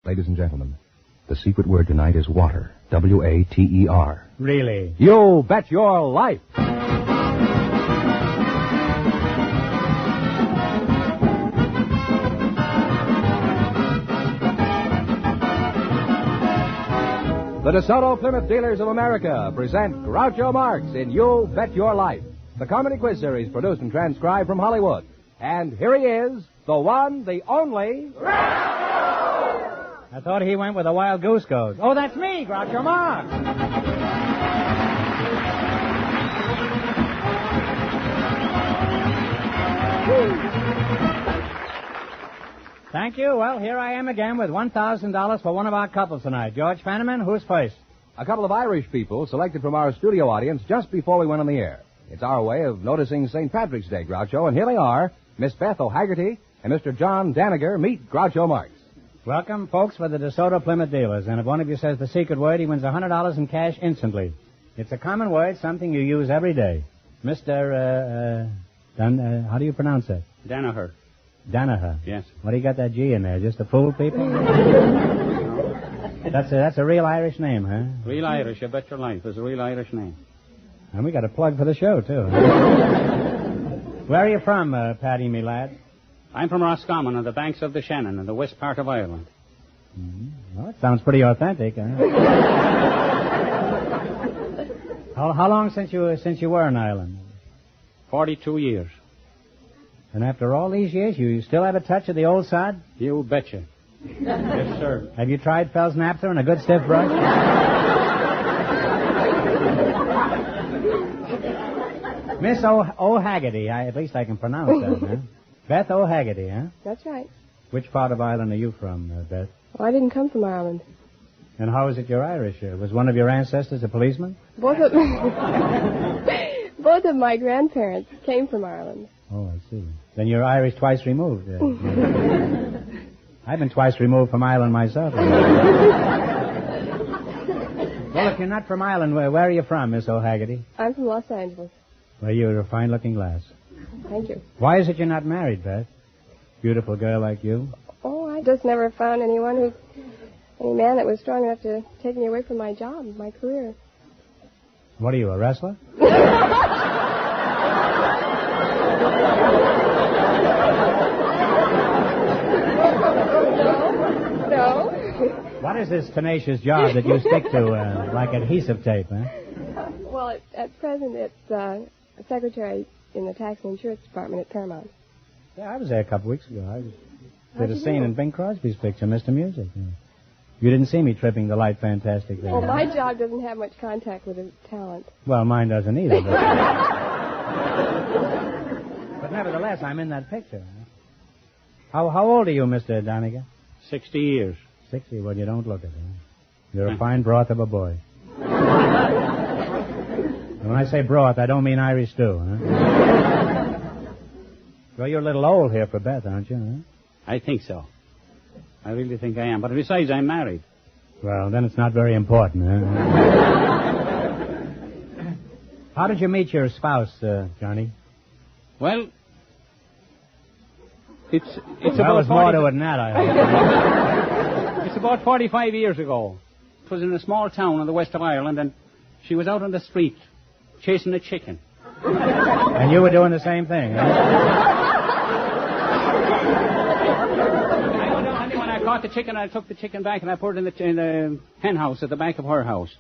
Ladies and gentlemen, the secret word tonight is water. W-A-T-E-R. Really? You bet your life! The DeSoto Plymouth Dealers of America present Groucho Marx in You Bet Your Life, the comedy quiz series produced and transcribed from Hollywood. And here he is, the one, the only... I thought he went with a wild goose goes. Oh, that's me, Groucho Marx. Thank you. Well, here I am again with $1,000 for one of our couples tonight. George Fenneman, who's first? A couple of Irish people selected from our studio audience just before we went on the air. It's our way of noticing St. Patrick's Day, Groucho, and here they are, Miss Beth O'Haggerty and Mr. John Daniger. Meet Groucho Marx. Welcome, folks, for the DeSoto Plymouth Dealers. And if one of you says the secret word, he wins $100 in cash instantly. It's a common word, something you use every day. How do you pronounce that? Danaher. Danaher? Yes. What do you got that G in there, just to fool people? That's a real Irish name, huh? Real Irish, you bet your life. It's a real Irish name. And we got a plug for the show, too. Where are you from, Paddy, me lad? I'm from Roscommon on the banks of the Shannon in the west part of Ireland. Mm-hmm. Well, it sounds pretty authentic, huh? How long since you were in Ireland? 42 years. And after all these years, you still have a touch of the old sod? You betcha. Yes, sir. Have you tried Fell's Naphtha and a good stiff brush? Miss O'Haggerty, at least I can pronounce that, huh? Beth O'Haggerty, huh? That's right. Which part of Ireland are you from, Beth? Well, I didn't come from Ireland. And how is it you're Irish? Was one of your ancestors a policeman? Both of my grandparents came from Ireland. Oh, I see. Then you're Irish twice removed. I've been twice removed from Ireland myself. Well, if you're not from Ireland, where are you from, Miss O'Haggerty? I'm from Los Angeles. Well, you're a fine-looking lass. Thank you. Why is it you're not married, Beth? Beautiful girl like you. Oh, I just never found any man that was strong enough to take me away from my job, my career. What are you, a wrestler? No. What is this tenacious job that you stick to like adhesive tape, huh? Well, at present, it's secretary in the tax and insurance department at Paramount. Yeah, I was there a couple weeks ago. I did a scene in Bing Crosby's picture, Mr. Music. Yeah. You didn't see me tripping the light fantastic there. Well, my job doesn't have much contact with his talent. Well, mine doesn't either. But nevertheless, I'm in that picture. Huh? How old are you, Mr. Doniger? 60 years. 60? Well, you don't look it. Huh? You're a fine broth of a boy. And when I say broth, I don't mean Irish stew, huh? Well, you're a little old here for Beth, aren't you, huh? I think so. I really think I am. But besides, I'm married. Well, then it's not very important, huh? How did you meet your spouse, Johnny? Well, it's well, about... There's more to it than that, I hope. It's about 45 years ago. It was in a small town in the west of Ireland, and she was out on the street chasing a chicken. And you were doing the same thing, huh? When I caught the chicken, I took the chicken back and I put it in the hen house at the back of her house.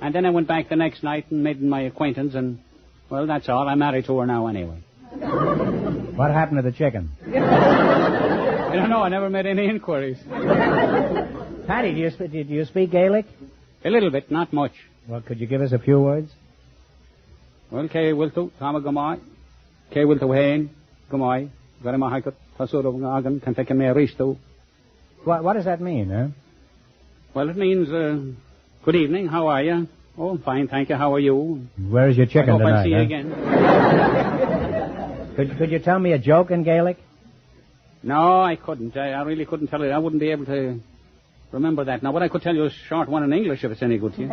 And then I went back the next night and made my acquaintance, and, well, that's all. I'm married to her now anyway. What happened to the chicken? I don't know. I never made any inquiries. Patty, do you speak Gaelic? A little bit, not much. Well, could you give us a few words? Well, K Wiltu, Tama Gamai, K Wiltu Hain, Gamai, Garima Haikut, Tasur of Agan, can take a Risto. What does that mean, huh? Well, it means, good evening, how are you? Oh, fine, thank you, how are you? Where's your chicken tonight? I hope I'll see you again. Could you tell me a joke in Gaelic? No, I couldn't. I really couldn't tell it. I wouldn't be able to remember that. Now, what I could tell you is a short one in English, if it's any good to you.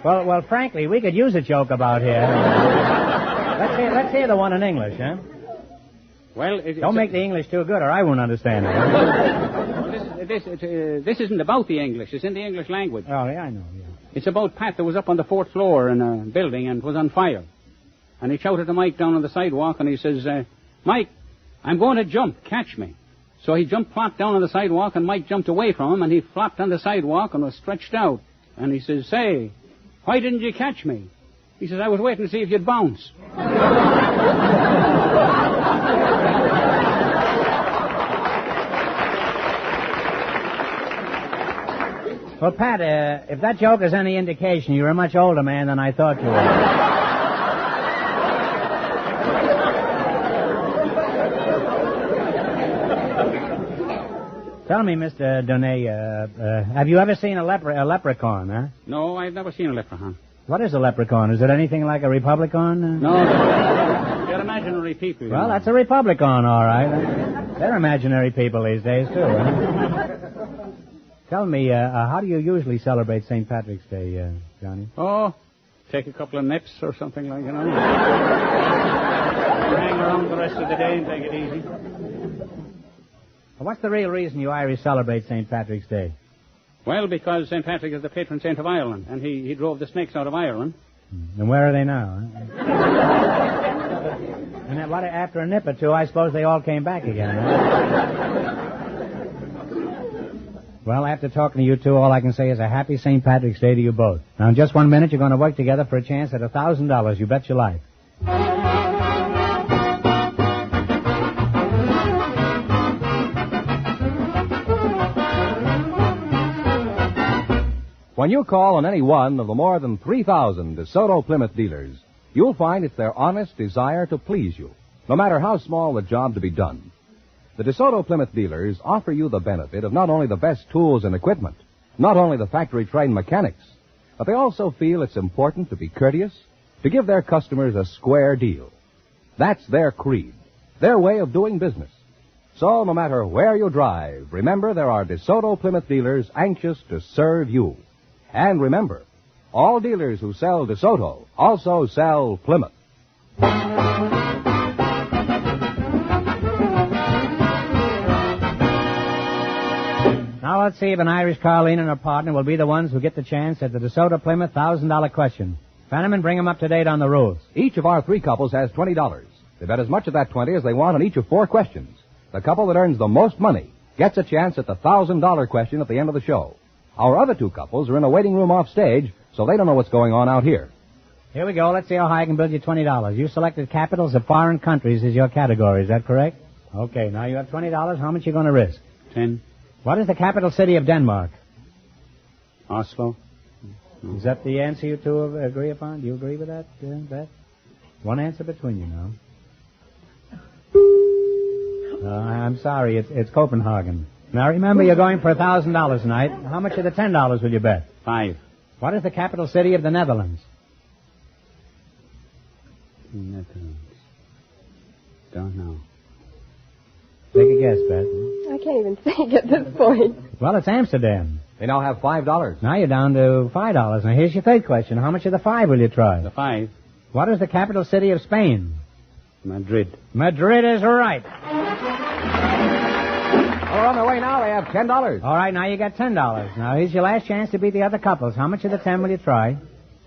Well, frankly, we could use a joke about here. Let's hear the one in English, huh? Well, don't make the English too good, or I won't understand it. This isn't about the English. It's in the English language. Oh, yeah, I know. Yeah. It's about Pat that was up on the 4th floor in a building and was on fire. And he shouted to Mike down on the sidewalk, and he says, Mike, I'm going to jump. Catch me. So he flopped down on the sidewalk, and Mike jumped away from him, and he flopped on the sidewalk and was stretched out. And he says, say, why didn't you catch me? He says, I was waiting to see if you'd bounce. Well, Pat, if that joke is any indication, you're a much older man than I thought you were. Tell me, Mr. Donay, have you ever seen a leprechaun, huh? No, I've never seen a leprechaun. What is a leprechaun? Is it anything like a republican? No. They're imaginary people. Well, that's a republican, all right. They're imaginary people these days, too. Huh? Tell me, how do you usually celebrate St. Patrick's Day, Johnny? Oh, take a couple of nips or something like, Hang around the rest of the day and take it easy. What's the real reason you Irish celebrate St. Patrick's Day? Well, because St. Patrick is the patron saint of Ireland, and he drove the snakes out of Ireland. And where are they now? Huh? And then after a nip or two, I suppose they all came back again. Huh? Well, after talking to you two, all I can say is a happy St. Patrick's Day to you both. Now, in just 1 minute, you're going to work together for a chance at $1,000. You bet your life. When you call on any one of the more than 3,000 DeSoto Plymouth dealers, you'll find it's their honest desire to please you, no matter how small the job to be done. The DeSoto Plymouth dealers offer you the benefit of not only the best tools and equipment, not only the factory-trained mechanics, but they also feel it's important to be courteous, to give their customers a square deal. That's their creed, their way of doing business. So no matter where you drive, remember there are DeSoto Plymouth dealers anxious to serve you. And remember, all dealers who sell DeSoto also sell Plymouth. Now let's see if an Irish Colleen and her partner will be the ones who get the chance at the DeSoto Plymouth $1,000 question. Fenneman, bring them up to date on the rules. Each of our 3 couples has $20. They bet as much of that 20 as they want on each of 4 questions. The couple that earns the most money gets a chance at the $1,000 question at the end of the show. Our other 2 couples are in a waiting room off stage, so they don't know what's going on out here. Here we go. Let's see how high I can build you $20. You selected capitals of foreign countries as your category. Is that correct? Okay, now you have $20. How much are you going to risk? 10. What is the capital city of Denmark? Oslo. Is that the answer you two agree upon? Do you agree with that? One answer between you now. I'm sorry, it's Copenhagen. Now remember, you're going for $1,000 tonight. How much of the $10 will you bet? 5. What is the capital city of the Netherlands? Netherlands. Don't know. Take a guess, Bet. I can't even think at this point. Well, it's Amsterdam. They now have $5. Now you're down to $5. Now here's your third question. How much of the 5 will you try? The 5. What is the capital city of Spain? Madrid. Madrid is right. Well, on their way now. They have $10. All right, now you got $10. Now here's your last chance to beat the other couples. How much of the 10 will you try?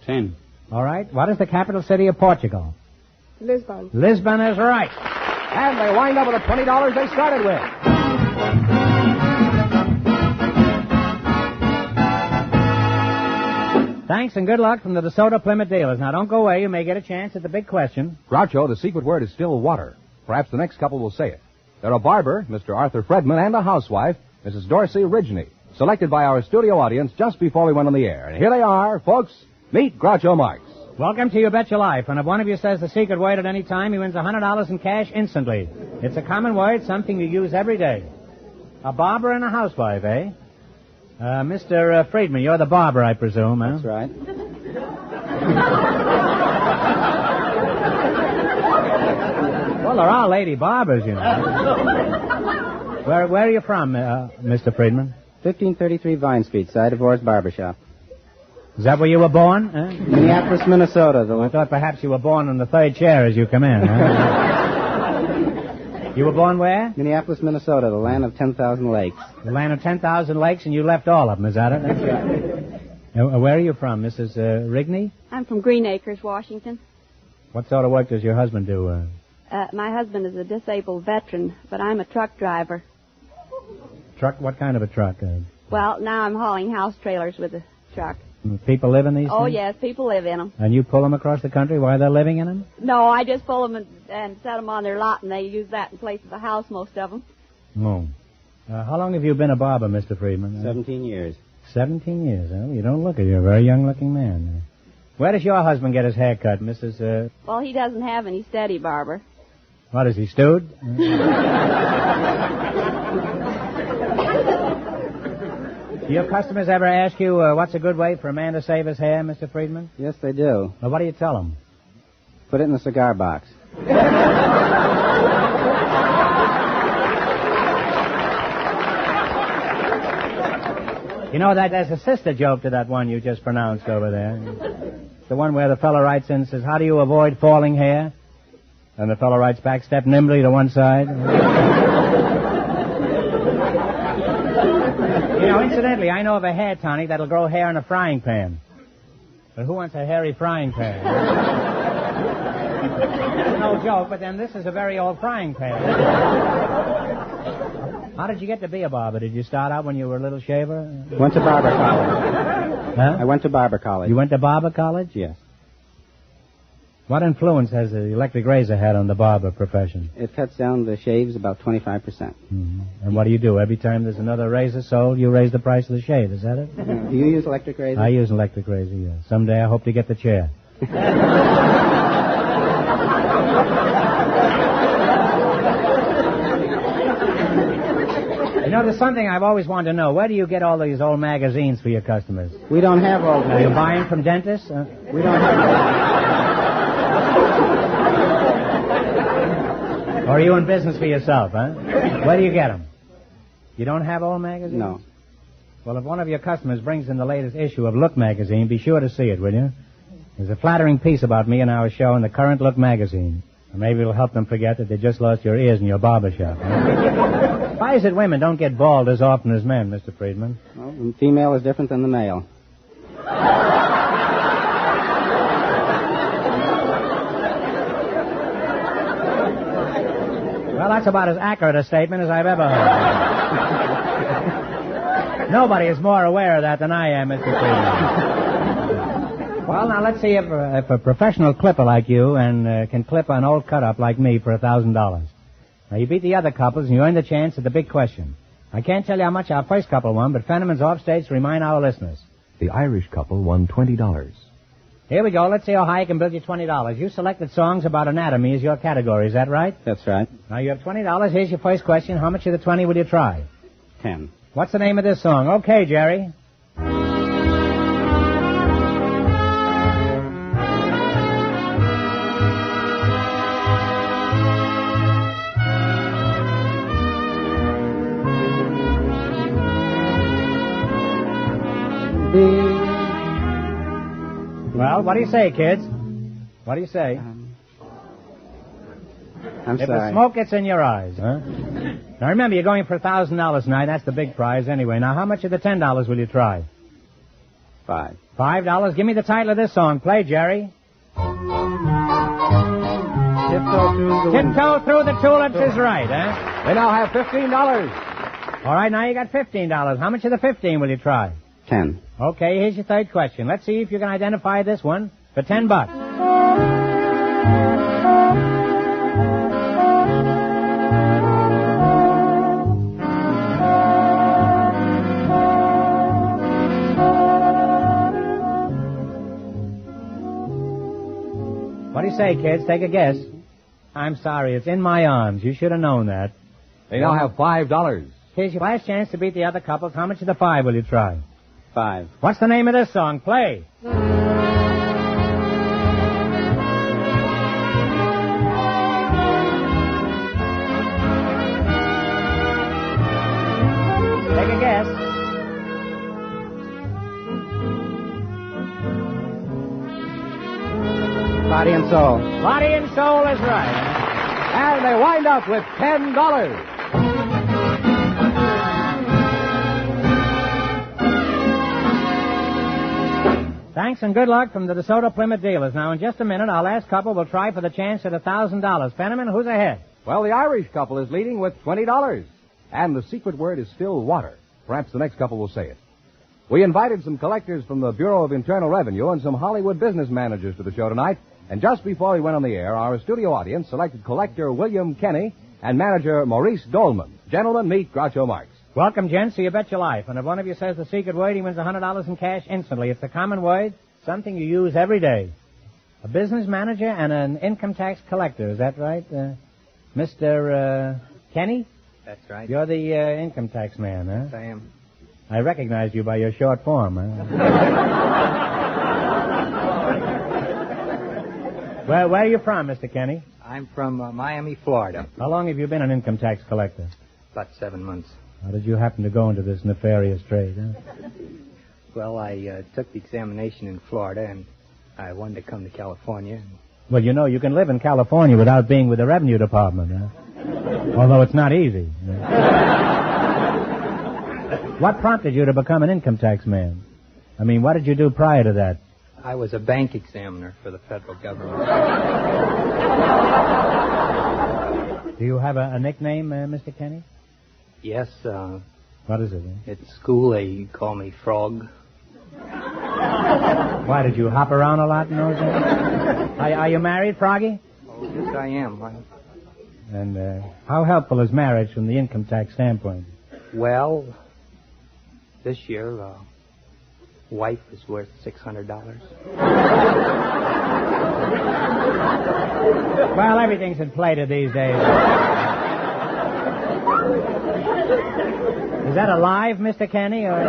10. All right. What is the capital city of Portugal? Lisbon. Lisbon is right. And they wind up with the $20 they started with. Thanks and good luck from the DeSoto Plymouth dealers. Now don't go away. You may get a chance at the big question. Groucho, the secret word is still water. Perhaps the next couple will say it. They're a barber, Mr. Arthur Fredman, and a housewife, Mrs. Dorsey Ridgely, selected by our studio audience just before we went on the air. And here they are, folks. Meet Groucho Marx. Welcome to You Bet Your Life. And if one of you says the secret word at any time, he wins $100 in cash instantly. It's a common word, something you use every day. A barber and a housewife, eh? Mr. Friedman, you're the barber, I presume, huh? That's right. Well, there are lady barbers, you know. Where are you from, Mr. Friedman? 1533 Vine Street, side of Orr's Barber Shop. Is that where you were born? Huh? Minneapolis, Minnesota. I thought perhaps you were born on the third chair as you come in. Huh? You were born where? Minneapolis, Minnesota, the land of 10,000 lakes. The land of 10,000 lakes, and you left all of them, is that it? That's right. Where are you from, Mrs. Rigney? I'm from Green Acres, Washington. What sort of work does your husband do? My husband is a disabled veteran, but I'm a truck driver. Truck? What kind of a truck? Well, now I'm hauling house trailers with a truck. People live in these Oh, things? yes, people live in them. And you pull them across the country while they're living in them? No, I just pull them and set them on their lot, and they use that in place of the house, most of them. Oh. How long have you been a barber, Mr. Friedman? 17 years. 17 years, huh? You don't look it. You're a very young-looking man. Where does your husband get his hair cut, Mrs. Well, he doesn't have any steady barber. What, is he stewed? Do your customers ever ask you what's a good way for a man to save his hair, Mr. Friedman? Yes, they do. Well, what do you tell them? Put it in the cigar box. You know, that there's a sister joke to that one you just pronounced over there. The one where the fellow writes in and says, how do you avoid falling hair? And the fellow writes back, step nimbly to one side. You know, incidentally, I know of a hair tonic that'll grow hair in a frying pan. But who wants a hairy frying pan? No joke, but then this is a very old frying pan. How did you get to be a barber? Did you start out when you were a little shaver? Went to barber college. Huh? I went to barber college. You went to barber college? Yes. What influence has the electric razor had on the barber profession? It cuts down the shaves about 25%. Mm-hmm. And what do you do? Every time there's another razor sold, you raise the price of the shave. Is that it? Do you use electric razor? I use an electric razor, yes. Someday I hope to get the chair. You know, there's something I've always wanted to know. Where do you get all these old magazines for your customers? We don't have old Are you magazines. buying from dentists? We don't have. Or are you in business for yourself, huh? Where do you get them? You don't have old magazines? No. Well, if one of your customers brings in the latest issue of Look magazine, be sure to see it, will you? There's a flattering piece about me and our show in the current Look magazine. Or maybe it'll help them forget that they just lost your ears in your barber shop. Huh? Why is it women don't get bald as often as men, Mr. Friedman? Well, the female is different than the male. Well, that's about as accurate a statement as I've ever heard. Nobody is more aware of that than I am, Mr. Friedman. Well, now, let's see if a professional clipper like you can clip an old cut-up like me for $1,000. Now, you beat the other couples, and you earn the chance at the big question. I can't tell you how much our first couple won, but Fenneman's offstage to remind our listeners. The Irish couple won $20. Here we go. Let's see how high I can build you $20. You selected songs about anatomy as your category. Is that right? That's right. Now, you have $20. Here's your first question. How much of the 20 will you try? 10. What's the name of this song? Okay, Jerry. Well, what do you say, kids? What do you say? I'm If sorry. the smoke gets in your eyes, huh? Now remember, you're going for $1,000 tonight. That's the big prize anyway. Now, how much of the $10 will you try? 5. $5. Give me the title of this song. Play, Jerry. Tiptoe Through the Tulips is right, huh? They now have $15. All right, now you got $15. How much of the 15 will you try? 10. Okay, here's your third question. Let's see if you can identify this one for $10. What do you say, kids? Take a guess. I'm sorry, it's In My Arms. You should have known that. They now have $5. Here's your last chance to beat the other couples. How much of the 5 will you try? 5. What's the name of this song? Play. Take a guess. Body and soul. Body and soul is right. And they wind up with $10. Thanks and good luck from the DeSoto Plymouth dealers. Now, in just a minute, our last couple will try for the chance at $1,000. Fenneman, who's ahead? Well, the Irish couple is leading with $20. And the secret word is still water. Perhaps the next couple will say it. We invited some collectors from the Bureau of Internal Revenue and some Hollywood business managers to the show tonight. And just before we went on the air, our studio audience selected collector William Kenny and manager Maurice Dolman. Gentlemen, meet Groucho Marx. Welcome, gents, so you bet your life. And if one of you says the secret word, he wins $100 in cash instantly. It's a common word, something you use every day. A business manager and an income tax collector. Is that right, Mr. Kenny? That's right. You're the income tax man, huh? Yes, I am. I recognize you by your short form, huh? Where are you from, Mr. Kenny? I'm from Miami, Florida. How long have you been an income tax collector? About 7 months. How did you happen to go into this nefarious trade, huh? Well, I took the examination in Florida, and I wanted to come to California. Well, you know, you can live in California without being with the Revenue Department, huh? Although it's not easy. What prompted you to become an income tax man? I mean, what did you do prior to that? I was a bank examiner for the federal government. Do you have a nickname, Mr. Kenny? Yes, What is it? at school they call me Frog. Why, did you hop around a lot in those days? Are you married, Froggy? Oh, yes, I am. And how helpful is marriage from the income tax standpoint? Well, this year, wife is worth $600. Well, everything's inflated these days. Is that alive, Mr. Kenny, or...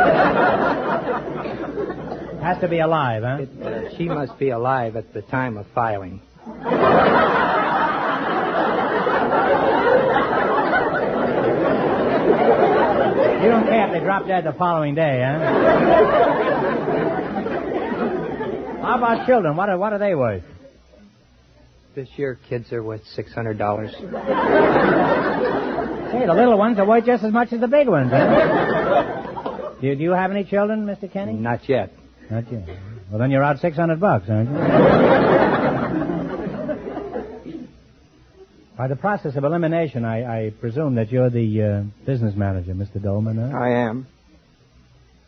Has to be alive, huh? She must be alive at the time of filing. You don't care if they drop dead the following day, huh? How about children? What are they worth? This year, kids are worth $600. Hey, the little ones are worth just as much as the big ones, huh? Do you have any children, Mr. Kenny? Not yet. Not yet. Well, then you're out $600, aren't you? By the process of elimination, I presume that you're the business manager, Mr. Dolman, huh? I am.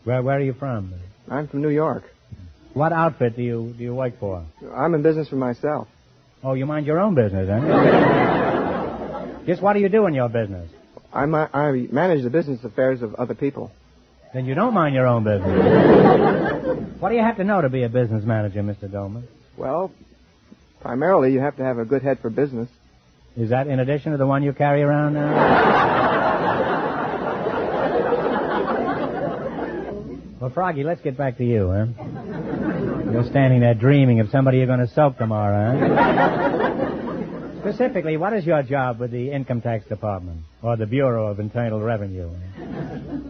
Where are you from? I'm from New York. What outfit do you work for? I'm in business for myself. Oh, you mind your own business, huh? Just what do you do in your business? I manage the business affairs of other people. Then you don't mind your own business. What do you have to know to be a business manager, Mr. Dolman? Well, primarily you have to have a good head for business. Is that in addition to the one you carry around now? Well, Froggy, let's get back to you, huh? You're standing there dreaming of somebody you're going to soak tomorrow, huh? Specifically, what is your job with the Income Tax Department or the Bureau of Internal Revenue?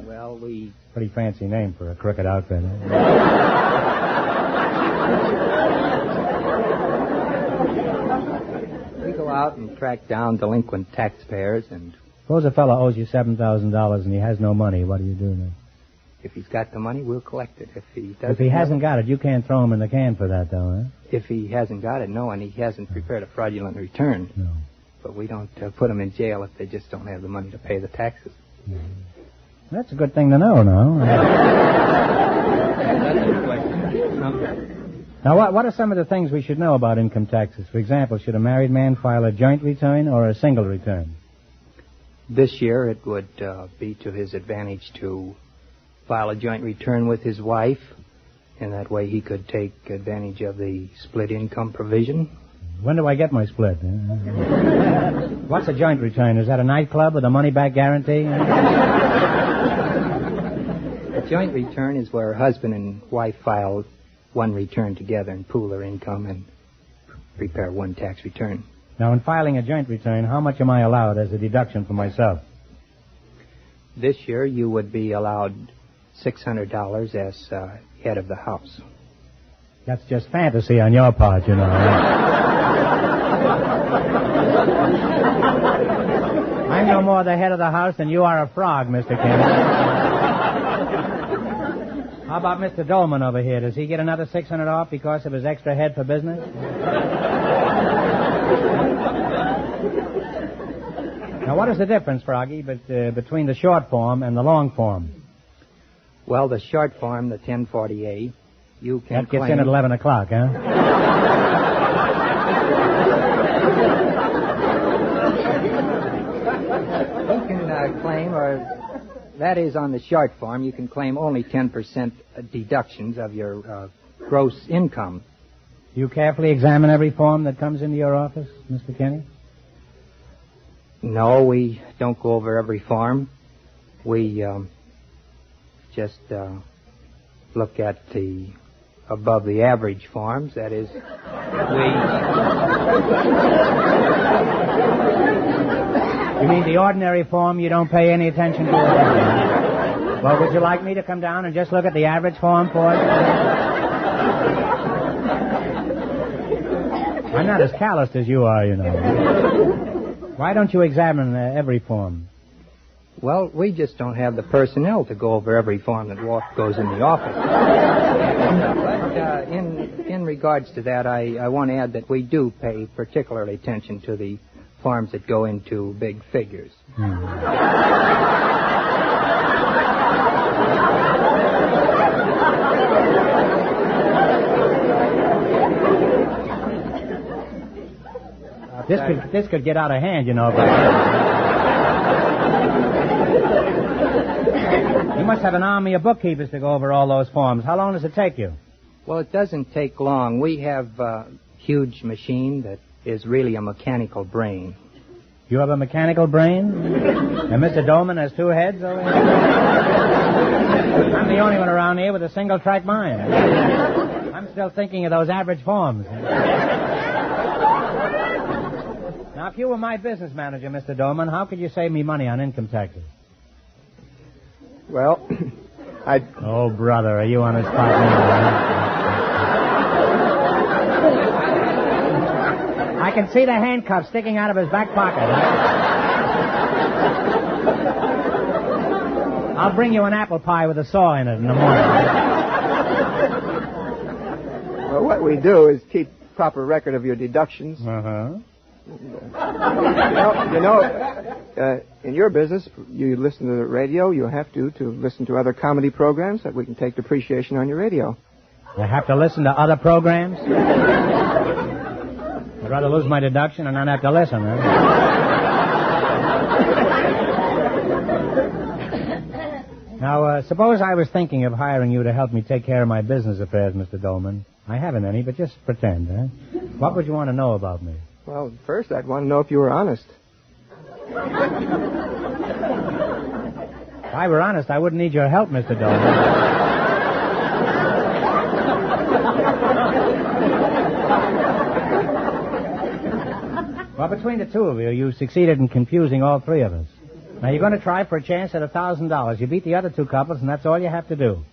Well, Pretty fancy name for a crooked outfit, huh? we go out and track down delinquent taxpayers, and Suppose a fellow owes you $7,000 and he has no money. What do you do then? if he's got the money, we'll collect it. If he If he hasn't got it, you can't throw him in the can for that, though, huh? If he hasn't got it, no, and he hasn't prepared a fraudulent return. No. But we don't put them in jail if they just don't have the money to pay the taxes. That's a good thing to know, no? Now, what are some of the things we should know about income taxes? For example, should a married man file a joint return or a single return? This year, it would be to his advantage to file a joint return with his wife, and that way he could take advantage of the split income provision. When do I get my split? What's a joint return? Is that a nightclub with a money-back guarantee? A joint return is where husband and wife file one return together and pool their income and prepare one tax return. Now, in filing a joint return, how much am I allowed as a deduction for myself? This year, you would be allowed $600 as head of the house. That's just fantasy on your part, you know. more the head of the house than you are a frog, Mr. Kennedy. How about Mr. Dolman over here? Does he get another $600 off because of his extra head for business? Now, what is the difference, Froggy, between the short form and the long form? Well, the short form, the 1040A, you can That gets in at 11 o'clock, huh? You can claim, or that is on the short form, you can claim only 10% deductions of your gross income. Do you carefully examine every form that comes into your office, Mr. Kenny? No, we don't go over every form. We just look at the above the average forms. That is, You mean the ordinary form you don't pay any attention to? Well, would you like me to come down and just look at the average form for you? I'm not as calloused as you are, you know. Why don't you examine every form? Well, we just don't have the personnel to go over every form that goes in the office. But in regards to that, I want to add that we do pay particular attention to the forms that go into big figures. This could get out of hand, you know. You must have an army of bookkeepers to go over all those forms. How long does it take you? Well, it doesn't take long. We have a huge machine that is really a mechanical brain. You have a mechanical brain? And Mr. Dolman has two heads over here? I'm the only one around here with a single-track mind. I'm still thinking of those average forms. Now, if you were my business manager, Mr. Dolman, how could you save me money on income taxes? Well, Oh, brother, are you on his spot now? I can see the handcuffs sticking out of his back pocket. I'll bring you an apple pie with a saw in it in the morning. Well, what we do is keep proper record of your deductions. Uh-huh. In your business, you listen to the radio. You have to listen to other comedy programs that we can take depreciation on your radio. You have to listen to other programs? I'd rather lose my deduction and not have to listen, huh? Now, suppose I was thinking of hiring you to help me take care of my business affairs, Mr. Dolman. I haven't any, but just pretend, huh? What would you want to know about me? Well, first, I'd want to know if you were honest. If I were honest, I wouldn't need your help, Mr. Dolman. Well, between the two of you, you succeeded in confusing all three of us. Now, you're going to try for a chance at $1,000. You beat the other two couples, and that's all you have to do.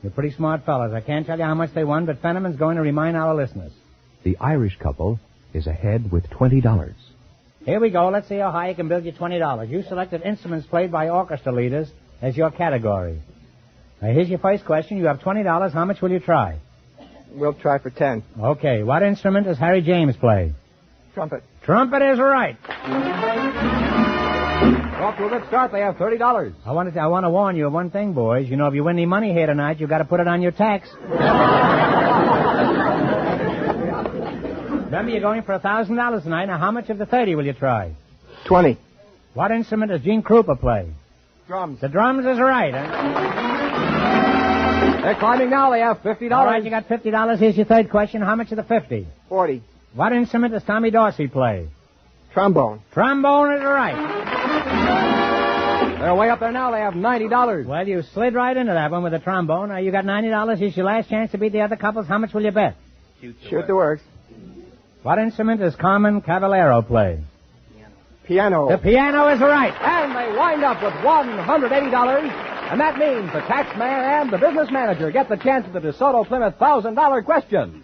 You're pretty smart fellas. I can't tell you how much they won, but Fenneman's going to remind our listeners. The Irish couple is ahead with $20. Here we go. Let's see how high you can build your $20. You selected instruments played by orchestra leaders as your category. Now, here's your first question. You have $20. How much will you try? We'll try for 10. Okay. What instrument does Harry James play? Trumpet. Trumpet is right. Off to a good start. They have $30. I want to warn you of one thing, boys. You know, if you win any money here tonight, you've got to put it on your tax. Remember, you're going for $1,000 tonight. Now, how much of the 30 will you try? 20. What instrument does Gene Krupa play? Drums. The drums is right. Huh? They're climbing now. They have $50. All right, you got $50. Here's your third question. How much of the 50? 40. What instrument does Tommy Dorsey play? Trombone. Trombone is right. They're way up there now. They have $90. Well, you slid right into that one with the trombone. Now, you got $90. Here's your last chance to beat the other couples. How much will you bet? Shoot the works. What instrument does Carmen Cavallero play? Piano. The piano is right. And they wind up with $180. And that means the tax man and the business manager get the chance at the DeSoto Plymouth $1,000 question.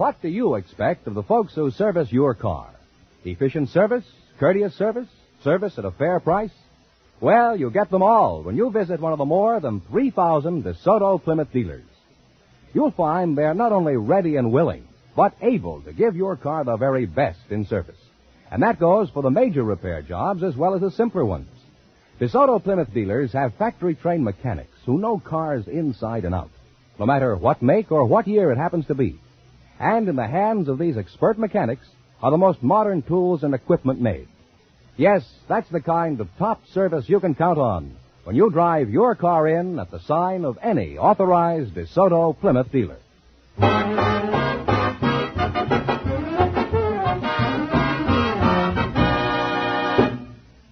What do you expect of the folks who service your car? Efficient service? Courteous service? Service at a fair price? Well, you get them all when you visit one of the more than 3,000 DeSoto Plymouth dealers. You'll find they're not only ready and willing, but able to give your car the very best in service. And that goes for the major repair jobs as well as the simpler ones. DeSoto Plymouth dealers have factory-trained mechanics who know cars inside and out, no matter what make or what year it happens to be. And in the hands of these expert mechanics are the most modern tools and equipment made. Yes, that's the kind of top service you can count on when you drive your car in at the sign of any authorized DeSoto Plymouth dealer.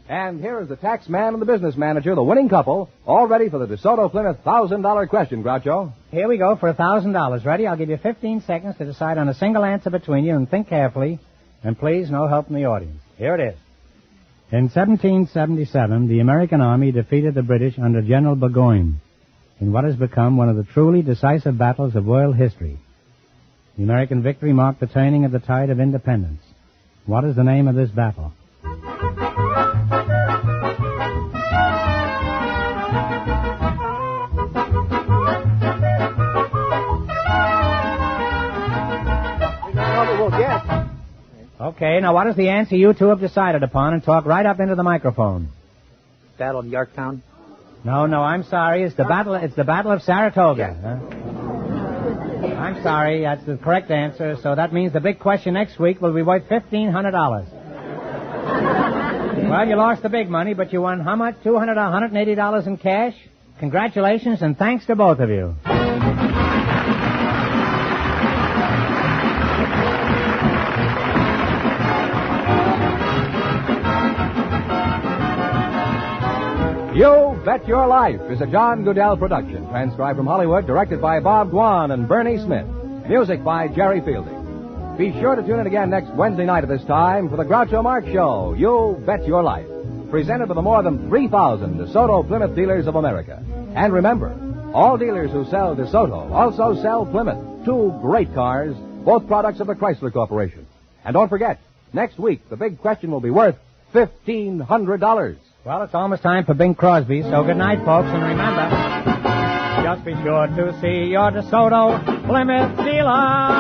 And here is the tax man and the business manager, the winning couple, all ready for the DeSoto Plymouth $1,000 question, Groucho. Here we go for $1,000. Ready? I'll give you 15 seconds to decide on a single answer between you and think carefully. And please, no help from the audience. Here it is. In 1777, the American Army defeated the British under General Burgoyne in what has become one of the truly decisive battles of world history. The American victory marked the turning of the tide of independence. What is the name of this battle? Okay, now what is the answer you two have decided upon, and talk right up into the microphone? Battle of Yorktown? No, I'm sorry. It's the battle of Saratoga. Yeah. I'm sorry, that's the correct answer, so that means the big question next week will be worth $1,500. Well, you lost the big money, but you won how much? $180 in cash? Congratulations, and thanks to both of you. You Bet Your Life is a John Goodell production, transcribed from Hollywood, directed by Bob Dwan and Bernie Smith. Music by Jerry Fielding. Be sure to tune in again next Wednesday night at this time for the Groucho Marx Show, You Bet Your Life, presented by the more than 3,000 DeSoto Plymouth dealers of America. And remember, all dealers who sell DeSoto also sell Plymouth, two great cars, both products of the Chrysler Corporation. And don't forget, next week the big question will be worth $1,500. Well, it's almost time for Bing Crosby, so good night, folks, and remember, just be sure to see your DeSoto Plymouth dealer.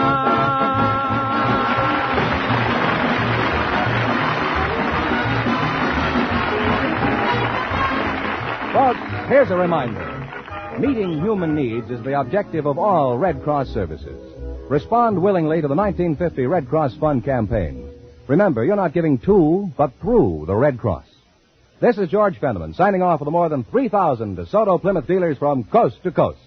Folks, here's a reminder. Meeting human needs is the objective of all Red Cross services. Respond willingly to the 1950 Red Cross Fund campaign. Remember, you're not giving to, but through the Red Cross. This is George Fenneman, signing off for the more than 3,000 DeSoto Plymouth dealers from coast to coast.